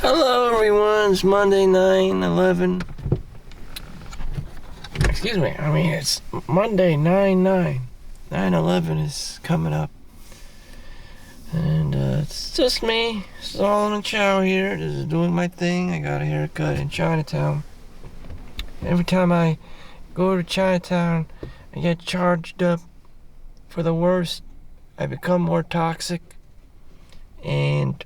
Hello everyone, it's Monday 9/11. Excuse me, it's Monday 9/9. 9/11 is coming up. And it's just me, Solomon Chau here, just doing my thing. I got a haircut in Chinatown. Every time I go to Chinatown, I get charged up for the worst. I become more toxic. And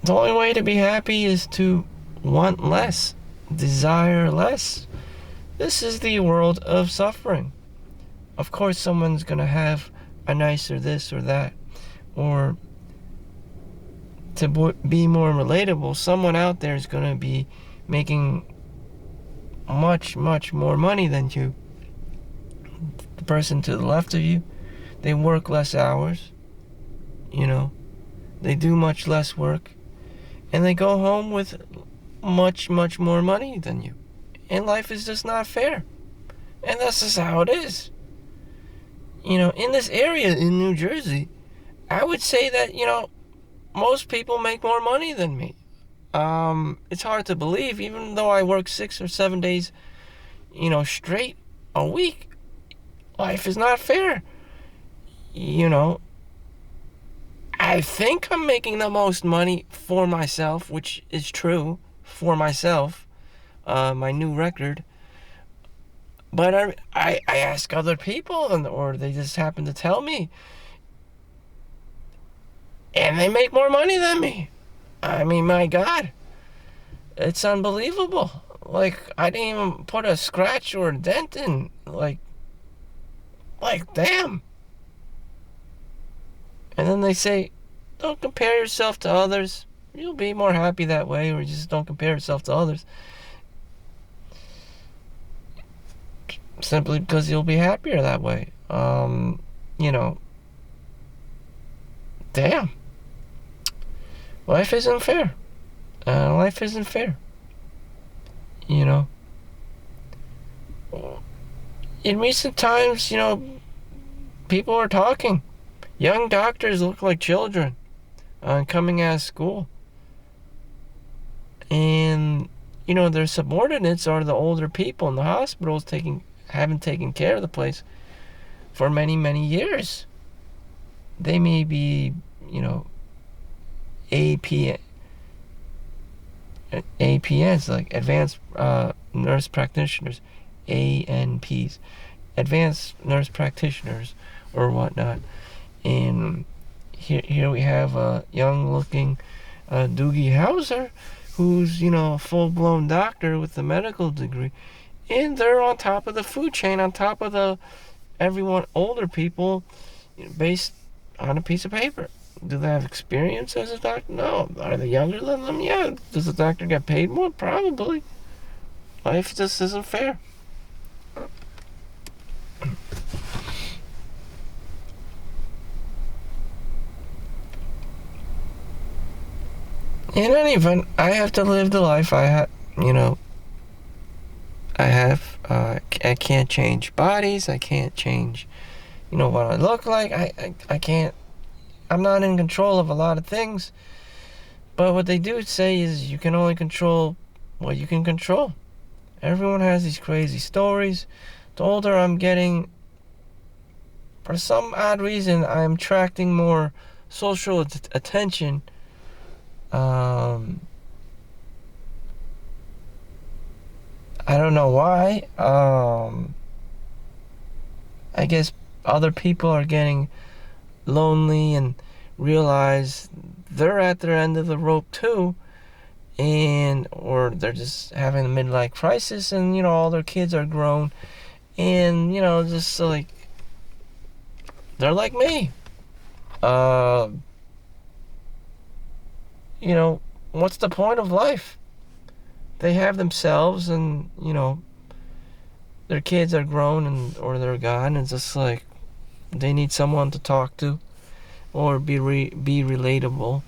the only way to be happy is to want less, desire less. This is the world of suffering. Of course, someone's gonna have a nicer this or that, or to be more relatable, someone out there is gonna be making much, much more money than you. The person to the left of you, they work less hours, they do much less work, and they go home with much, much more money than you. And life is just not fair. And that's just how it is. In this area in New Jersey, I would say that, most people make more money than me. It's hard to believe, even though I work 6 or 7 days, straight a week. Life is not fair. I think I'm making the most money for myself, which is true, for myself, my new record. But I ask other people, or they just happen to tell me, and they make more money than me. My God, it's unbelievable. Like, I didn't even put a scratch or a dent in, like, damn. And then they say, don't compare yourself to others. You'll be more happy that way, or just don't compare yourself to others. Simply because you'll be happier that way. Damn. Life isn't fair. Life isn't fair. In recent times, people are talking. Young doctors look like children coming out of school. And, their subordinates are the older people in the hospitals haven't taken care of the place for many, many years. They may be, APNs, like advanced nurse practitioners, ANPs, advanced nurse practitioners or whatnot. And here we have a young-looking Doogie Howser, who's, a full-blown doctor with a medical degree. And they're on top of the food chain, on top of everyone, older people, based on a piece of paper. Do they have experience as a doctor? No. Are they younger than them? Yeah. Does the doctor get paid more? Probably. Life just isn't fair. In any event, I have to live the life I have, I can't change bodies. I can't change, what I look like. I can't, I'm not in control of a lot of things. But what they do say is you can only control what you can control. Everyone has these crazy stories. The older I'm getting, for some odd reason, I'm attracting more social attention. I don't know why. I guess other people are getting lonely and realize they're at their end of the rope too, or they're just having a midlife crisis, and all their kids are grown, and just like they're like me. What's the point of life? They have themselves, and their kids are grown or they're gone. It's just like they need someone to talk to or be relatable.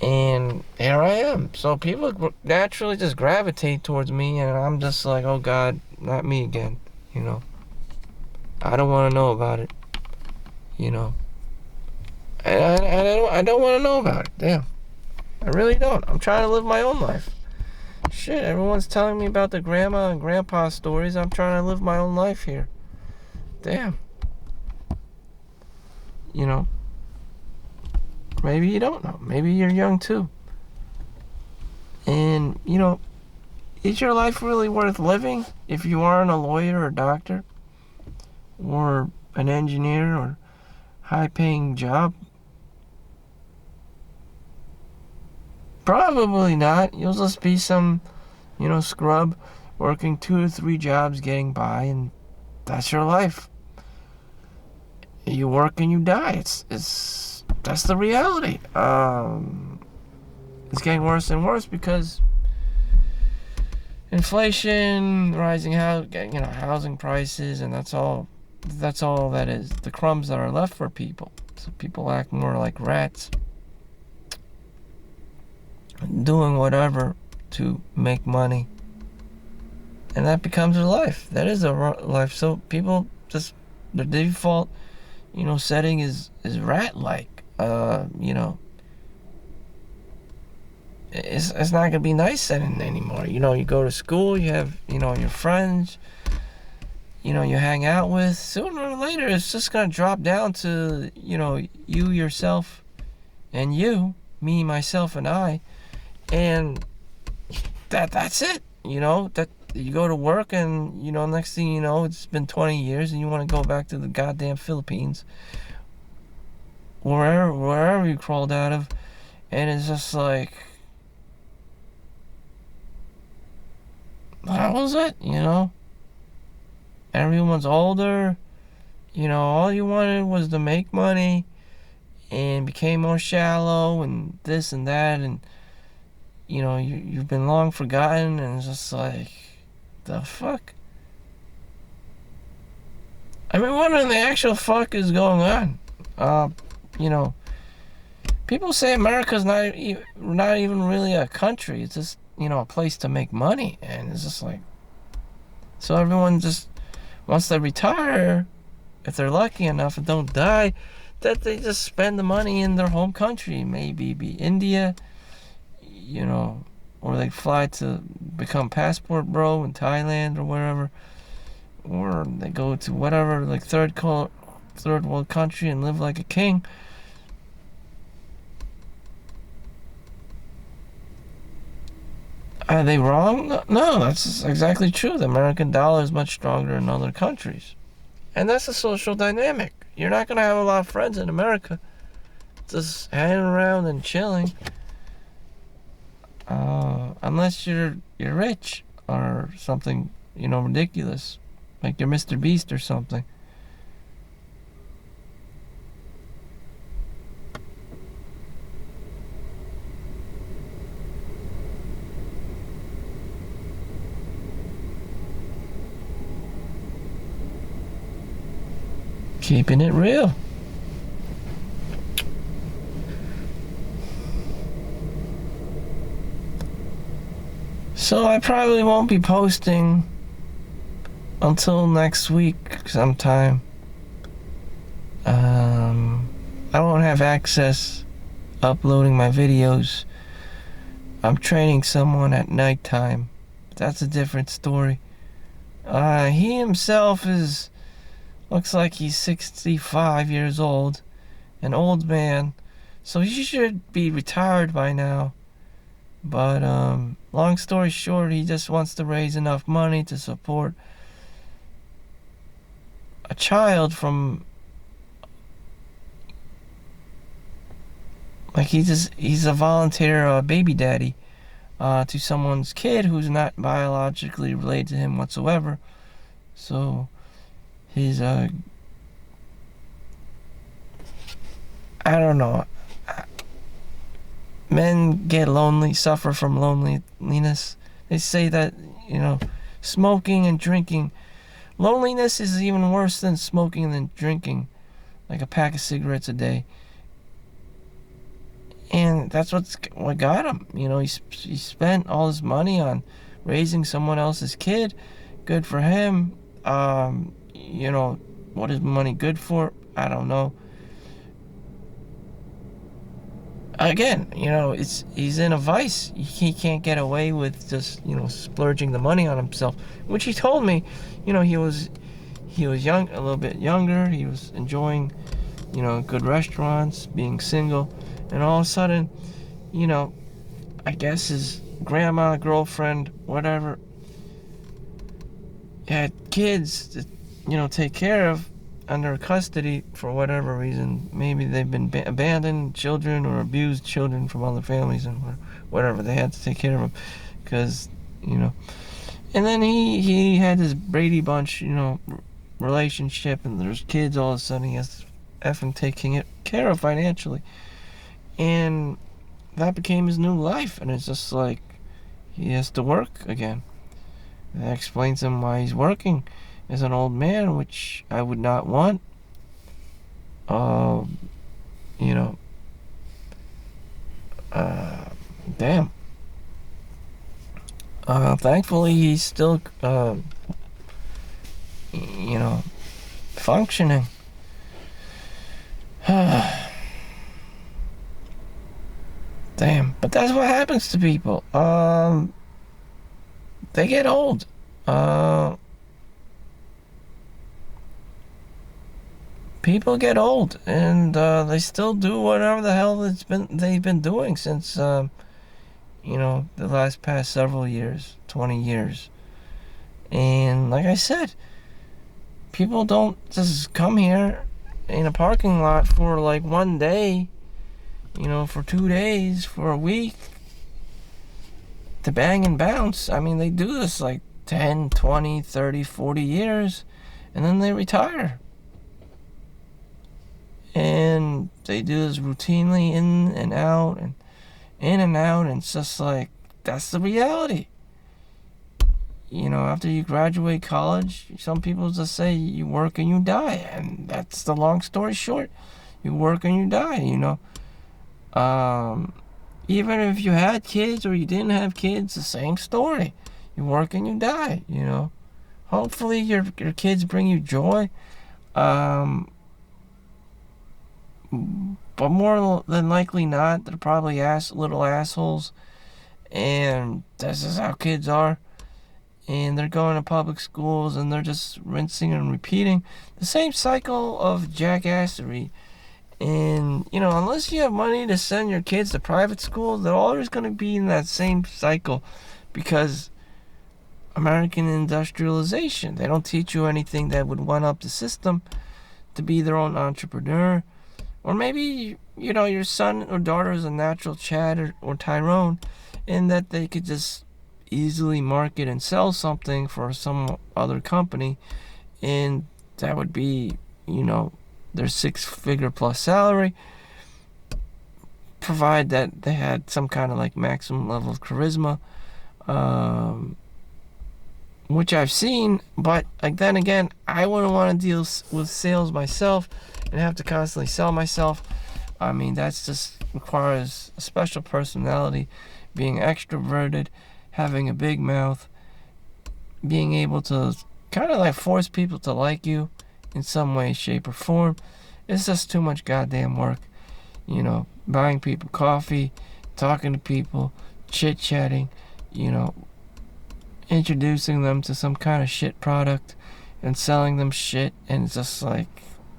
And here I am. So people naturally just gravitate towards me, and I'm just like, oh God, not me again. I don't want to know about it. I don't want to know about it. Damn. I really don't. I'm trying to live my own life. Shit, everyone's telling me about the grandma and grandpa stories. I'm trying to live my own life here. Damn. You know, maybe you don't know. Maybe you're young too. And, is your life really worth living if you aren't a lawyer or doctor or an engineer or high-paying job? Probably not. You'll just be some, scrub working 2 or 3 jobs getting by, and that's your life. You work and you die. That's the reality. It's getting worse and worse because inflation, rising housing prices, and that's all that is. The crumbs that are left for people. So people act more like rats, doing whatever to make money, and that becomes their life. That is their life. So people just, their default, setting is rat-like. It's not gonna be nice setting anymore. You go to school, you have, your friends, you hang out with. Sooner or later, it's just gonna drop down to, you, yourself, and you, me, myself, and I, and that's it. That you go to work, and next thing you know, it's been 20 years, and you want to go back to the goddamn Philippines, wherever you crawled out of, and it's just like, how was it? Everyone's older. All you wanted was to make money, and became more shallow, and this and that, and you've been long forgotten, and it's just like, the fuck? I mean, what in the actual fuck is going on? People say America's not even really a country. It's just, a place to make money. And it's just like, so everyone just wants to retire, if they're lucky enough and don't die, that they just spend the money in their home country. Maybe be India, or they fly to become passport bro in Thailand or wherever, or they go to whatever, like third world country and live like a king. Are they wrong? No, that's exactly true. The American dollar is much stronger in other countries. And that's a social dynamic. You're not going to have a lot of friends in America just hanging around and chilling. Unless you're rich or something, ridiculous. Like you're Mr. Beast or something. Keeping it real. So I probably won't be posting until next week sometime. I won't have access uploading my videos. I'm training someone at nighttime. That's a different story. He himself looks like he's 65 years old, an old man, so he should be retired by now. But long story short, he just wants to raise enough money to support a child from, like, he's a volunteer baby daddy to someone's kid who's not biologically related to him whatsoever. So his I don't know. Men get lonely, suffer from loneliness. They say that, smoking and drinking. Loneliness is even worse than smoking and drinking, like a pack of cigarettes a day. And that's what got him. He spent all his money on raising someone else's kid. Good for him. What is money good for? I don't know. again, he's in a vice. He can't get away with just, splurging the money on himself, which he told me, he was young, a little bit younger. He was enjoying, good restaurants, being single, and all of a sudden, I guess his grandma, girlfriend, whatever, had kids to, take care of under custody for whatever reason. Maybe they've been abandoned children or abused children from other families and whatever. They had to take care of them because, and then he had this Brady Bunch, relationship, and there's kids. All of a sudden he has to effing taking it care of financially, and that became his new life. And it's just like he has to work again. That explains him why he's working as an old man, which I would not want. Damn. Thankfully, he's still, functioning. Damn. But that's what happens to people. They get old. People get old, and they still do whatever the hell they've been doing since the past several years, 20 years. And like I said, people don't just come here in a parking lot for like one day, for 2 days, for a week, to bang and bounce. I mean, they do this like 10, 20, 30, 40 years, and then they retire. And they do this routinely, in and out, and it's just like, that's the reality. After you graduate college, some people just say you work and you die, and that's the long story short. You work and you die, Even if you had kids or you didn't have kids, the same story. You work and you die, Hopefully your kids bring you joy. But more than likely not, they're probably little assholes. And this is how kids are. And they're going to public schools and they're just rinsing and repeating the same cycle of jackassery. And, unless you have money to send your kids to private schools, they're always going to be in that same cycle, because American industrialization, they don't teach you anything that would one up the system to be their own entrepreneur. Or maybe, your son or daughter is a natural Chad or Tyrone, in that they could just easily market and sell something for some other company, and that would be, their 6-figure plus salary, provide that they had some kind of like maximum level of charisma, which I've seen. But then again, I wouldn't want to deal with sales myself and have to constantly sell myself. I mean, that's just requires a special personality, being extroverted, having a big mouth, being able to kind of like force people to like you in some way, shape, or form. It's just too much goddamn work. Buying people coffee, talking to people, chit-chatting, introducing them to some kind of shit product and selling them shit, and it's just like,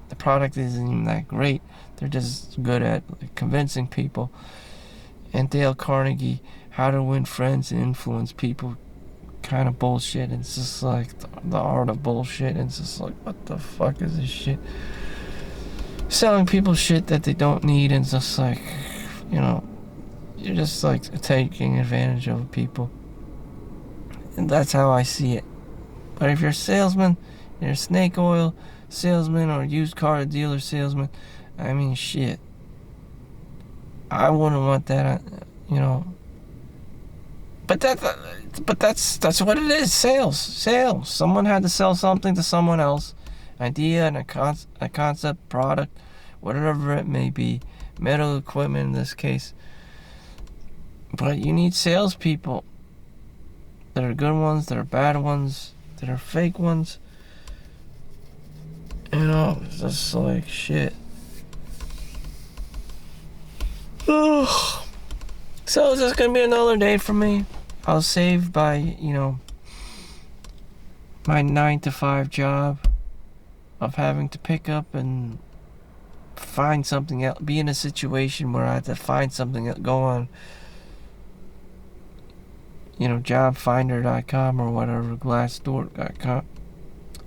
the product isn't even that great. They're just good at convincing people. And Dale Carnegie, How to Win Friends and Influence People, kind of bullshit. It's just like the art of bullshit. It's just like, what the fuck is this shit? Selling people shit that they don't need, and it's just like, you're just like taking advantage of people. And that's how I see it. But if you're a salesman, you're a snake oil salesman or used car dealer salesman, I mean, shit, I wouldn't want that, But that's what it is. Sales. Someone had to sell something to someone else, idea and a concept, product, whatever it may be, metal equipment in this case. But you need salespeople. There are good ones, there are bad ones, there are fake ones. It's just like shit. So it's just gonna be another day for me. I'll save by, my 9 to 5 job of having to pick up and find something else, be in a situation where I have to find something else, go on, jobfinder.com or whatever, glassdoor.com,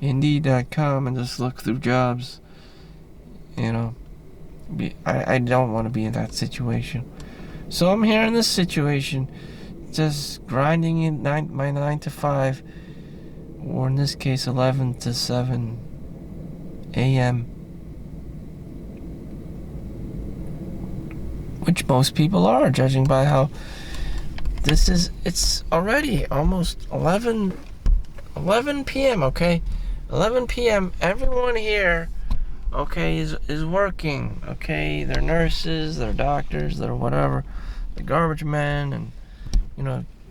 indeed.com, and just look through jobs. I don't want to be in that situation. So I'm here in this situation, just grinding in my 9 to 5, or in this case 11 to 7 a.m., which most people are, judging by how it's already almost 11 p.m., okay? 11 p.m., everyone here, okay, is working, okay? They're nurses, they're doctors, they're whatever, the garbage men, and,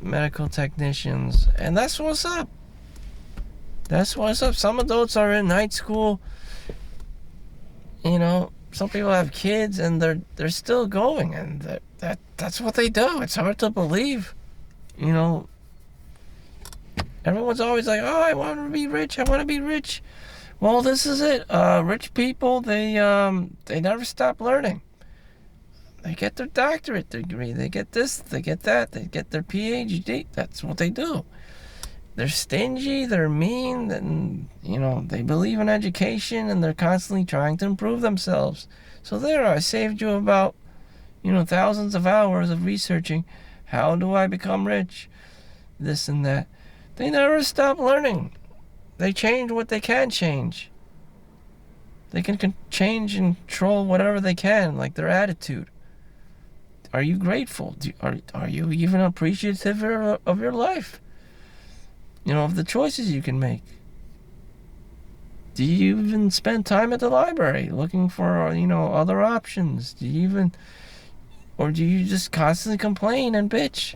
medical technicians, and that's what's up. That's what's up. Some adults are in night school, some people have kids, and they're still going, and that's what they do. It's hard to believe, Everyone's always like, oh, I want to be rich. I want to be rich. Well, this is it. Rich people, they never stop learning. They get their doctorate degree. They get this. They get that. They get their PhD. That's what they do. They're stingy. They're mean. And, they believe in education, and they're constantly trying to improve themselves. So there, I saved you about, thousands of hours of researching. How do I become rich? This and that. They never stop learning. They change what they can change. They can change and control whatever they can, like their attitude. Are you grateful? Are you even appreciative of your life? Of the choices you can make. Do you even spend time at the library looking for, other options? Or do you just constantly complain and bitch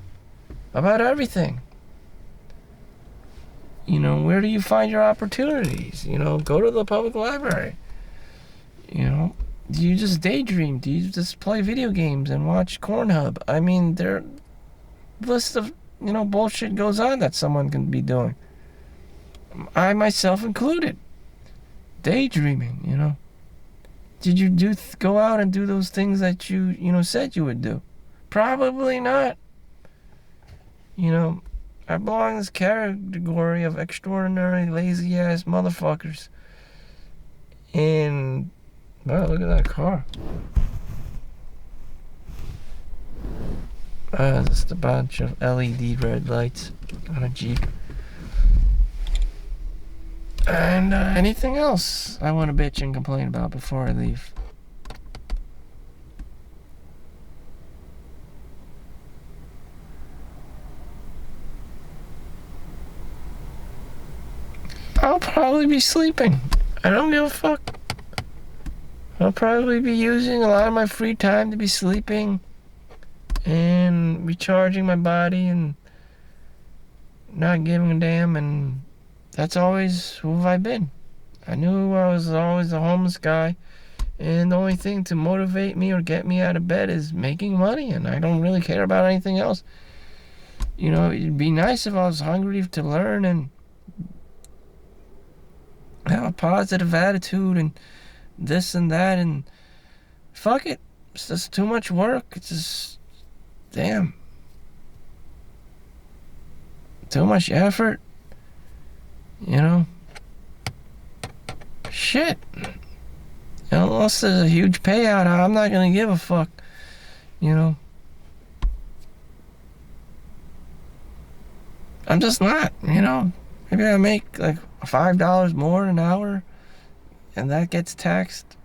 about everything? Where do you find your opportunities? Go to the public library. Do you just daydream? Do you just play video games and watch Cornhub? I mean, there list of, bullshit goes on that someone can be doing. I myself included. Daydreaming, Did you go out and do those things that you said you would do? Probably not. I belong in this category of extraordinary lazy-ass motherfuckers. And, wow, look at that car. Just a bunch of LED red lights on a Jeep. And anything else I want to bitch and complain about before I leave? I'll probably be sleeping. I don't give a fuck. I'll probably be using a lot of my free time to be sleeping and recharging my body and not giving a damn, and that's always who I've been. I knew I was always a homeless guy, and the only thing to motivate me or get me out of bed is making money, and I don't really care about anything else. It'd be nice if I was hungry to learn and have a positive attitude and this and that, and fuck it. It's just too much work. It's just, damn. Too much effort. Shit. Unless there's a huge payout, I'm not gonna give a fuck. I'm just not, Maybe I make like $5 more an hour, and that gets taxed.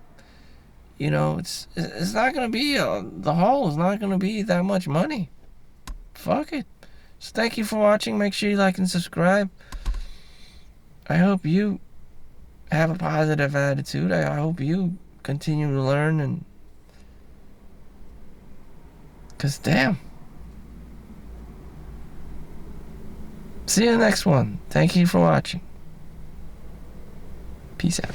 It's not gonna be the haul is not gonna be that much money. Fuck it. So thank you for watching. Make sure you like and subscribe. I hope you have a positive attitude. I hope you continue to learn, and 'cause damn. See you in the next one. Thank you for watching. Peace out.